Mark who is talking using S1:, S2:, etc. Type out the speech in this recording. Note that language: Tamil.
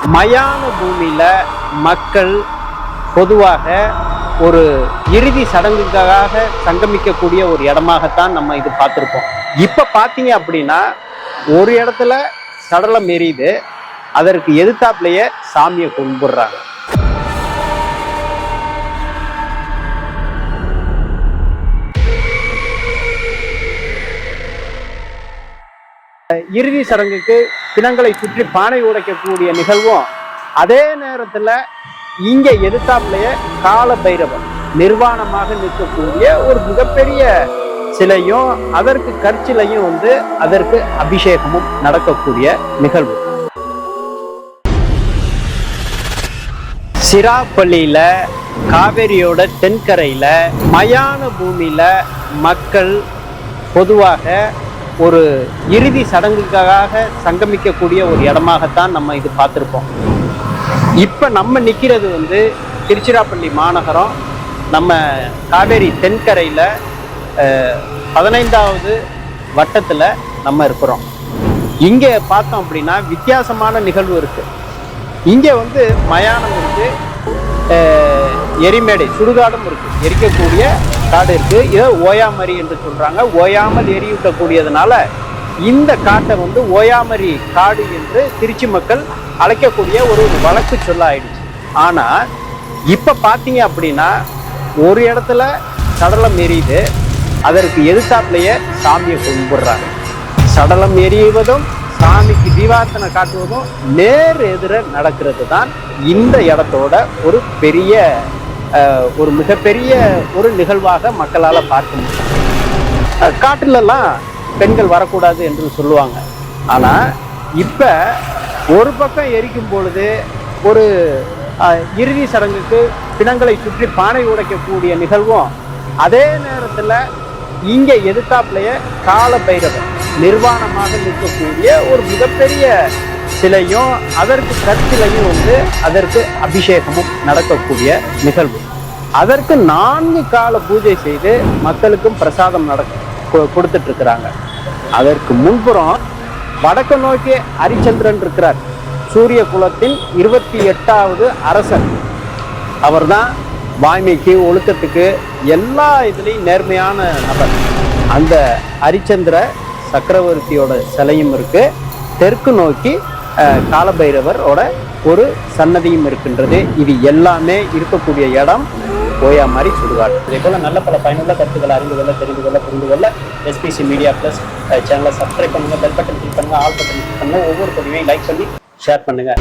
S1: மயான பூமியில மக்கள் பொதுவாக ஒரு இறுதி சடங்குக்காக சங்கமிக்கக்கூடிய ஒரு இடமாகத்தான் நம்ம இது பார்த்துருப்போம். இப்ப பாத்தீங்க அப்படின்னா ஒரு இடத்துல சடலம் எரியுது, அதற்கு எதிர்த்தாப்புலயே சாமியை கும்பிடுறாங்க. இறுதி சடங்குக்கு பிணங்களை சுற்றி பானை உடைக்கக்கூடிய நிகழ்வும், அதே நேரத்துல இங்க எதிர்த்தாப்புலயே கால பைரவர் நிர்வாணமாக நிற்கக்கூடிய ஒரு மிகப்பெரிய சிலையும் அதற்கு கற்சிலையும் அதற்கு அபிஷேகமும் நடக்கக்கூடிய நிகழ்வு. சிராப்பள்ளியில காவேரியோட தென்கரையில மயான பூமியில மக்கள் பொதுவாக ஒரு இறுதி சடங்குக்காக சங்கமிக்கக்கூடிய ஒரு இடமாகத்தான் நம்ம இது பார்த்துருப்போம். இப்ப நம்ம நிக்கிறது திருச்சிராப்பள்ளி மாநகரம், நம்ம காவேரி தென்கரையில 15வது வட்டத்துல நம்ம இருக்கிறோம். இங்க பார்த்தோம் அப்படின்னா வித்தியாசமான நிகழ்வு இருக்கு. இங்க மயானம் இருக்கு, எரிமேடை சுடுகாடும் இருக்கு, எரிக்கக்கூடிய காடு இருக்கு. இதை ஓயாமரி என்று சொல்றாங்க. ஓயாமல் எரியூட்டக்கூடியதுனால இந்த காட்டை ஓயாமரி காடு என்று திருச்சி மக்கள் அழைக்கக்கூடிய ஒரு வழக்கு சொல்ல ஆயிடுச்சு. ஆனா இப்ப பாத்தீங்க அப்படின்னா ஒரு இடத்துல சடலம் எரியுது, அதற்கு எதிர்த்தாப்புலயே சாமியை கும்பிடுறாங்க. சடலம் எரியுவதும் சாமிக்கு தீபார்த்தனை காட்டுவதும் நேர் எதிர நடக்கிறது தான் இந்த இடத்தோட ஒரு பெரிய ஒரு மிகப்பெரிய ஒரு நிகழ்வாக மக்களால் பார்க்க முடியும். காட்டுலலாம் பெண்கள் வரக்கூடாது என்று சொல்லுவாங்க. ஆனா இப்ப ஒரு பக்கம் எரிக்கும் பொழுது ஒரு இறுதி சடங்குக்கு பிணங்களை சுற்றி பானை உடைக்கக்கூடிய நிகழ்வும், அதே நேரத்துல இங்க எதிர்த்தாப்புலயே கால பைரவர் நிர்வாணமாக நிற்கக்கூடிய ஒரு மிகப்பெரிய சிலையும் அதற்கு கற்சிலையும் அதற்கு அபிஷேகமும் நடக்கக்கூடிய நிகழ்வு. அதற்கு 4 கால பூஜை செய்து மக்களுக்கும் பிரசாதம் கொடுத்துட்டு இருக்கிறாங்க. அதற்கு முன்புறம் வடக்கு நோக்கி ஹரிச்சந்திரன் இருக்கிறார், சூரிய குலத்தின் 28வது அரசன். அவர் தான் வாய்மைக்கு ஒழுக்கத்துக்கு எல்லா இதுலேயும் நேர்மையான நபர். அந்த ஹரிச்சந்திர சக்கரவர்த்தியோட சிலையும் இருக்கு. தெற்கு நோக்கி காலபைரவரோட ஒரு சன்னதியும் இருக்கின்றது. இது எல்லாமே இருக்கக்கூடிய இடம் ஓயாமரி சுடுகாடு. இதே போல நல்ல பல பயனுள்ள கருத்துக்களை அறிந்து கொள்ள, தெரிந்து கொள்ள, புரிந்து கொள்ள எஸ்பிசி மீடியா பிளஸ் சேனலை சப்ஸ்கிரைப் பண்ணுங்க, பெல் பட்டன் கிளிக் பண்ணுங்க, ஆல் பட்டன் கிளிக் பண்ணுங்க, ஒவ்வொரு பதிவையும் லைக் பண்ணி ஷேர் பண்ணுங்க.